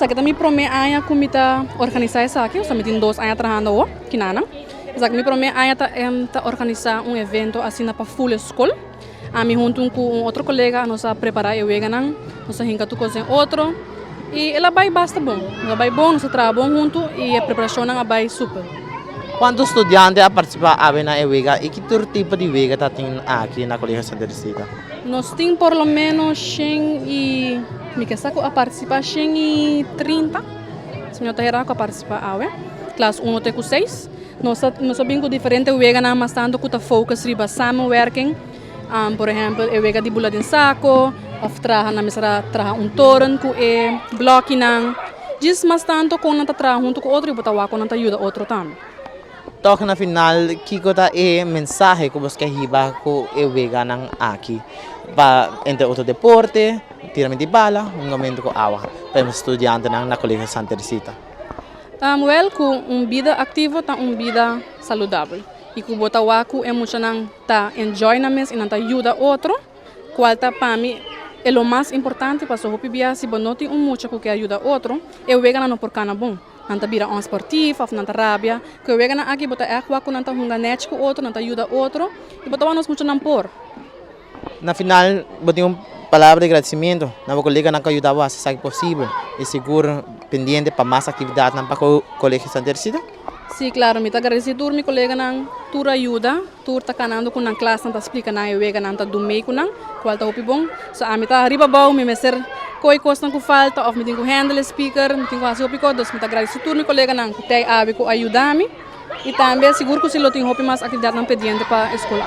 que também promete anya comita organizar essa aqui, somente em 2 anos trabalhando o que nana. Só que me promete anya tá organizar evento assim para full school. A mim junto com outro colega nós a preparar o veganan, nós a hinca tu cozinha outro e ela vai basta bom. Ela vai bom, nós trabalha bom junto e a preparação não vai super. Quantos estudiantes a participar na EWEGA e que tipo de EWEGA está aqui na Colegio Santa Teresita? Nós temos por lo menos 100 e me que saco a participar 130. Se meu terra a participar classe 1 até 6. Nós sabemos diferente EWEGA na mas tanto que tá focus riba samenwerking. Por exemplo, EWEGA de bula de saco, of traha na mesra traha toren ku bloque nang. Diz mas tanto com nanta traha junto com outro e botawa com nanta ajuda outro também. Toca na final, kiko ta mensahe ko bos kahiba ko EWEGA nang aqui. Entre outro deporte, tiramento de bala, momento ko awa para estudiante na Colegio Santa Teresita. Well, com vida ativa tá vida saudável. E que bota waku muito nang ta enjoy na mes e nang ta ajuda outro, qual ta para mim é o mais importante para so bia se bonoti muito que ajuda outro, eu vega na por cana bom. Nanta bira on sportivo, of nanta rabia, que eu vega na aqui bota waku nanta hunga net com outro, nanta ajuda outro, e bota wanos muito nang por. Na final, botei palavra de agradecimento na colega que ajudava a ser possível e seguro pendiente para mais atividades na Colegio Santa Teresita. Sim, claro, me tá agradecido meu colega nang tur ajuda, tur tá canando com na classe nanta explica na eu vega nanta do meio com nang, qual tá bom. So a me tá riba bau me ser coi costa com falta of me tenho handle speaker, me tenho assim opico, dos me tá agradecido meu colega nang que ave com ajudar me e também seguro que se lo tenho mais atividade nang pendiente para escola.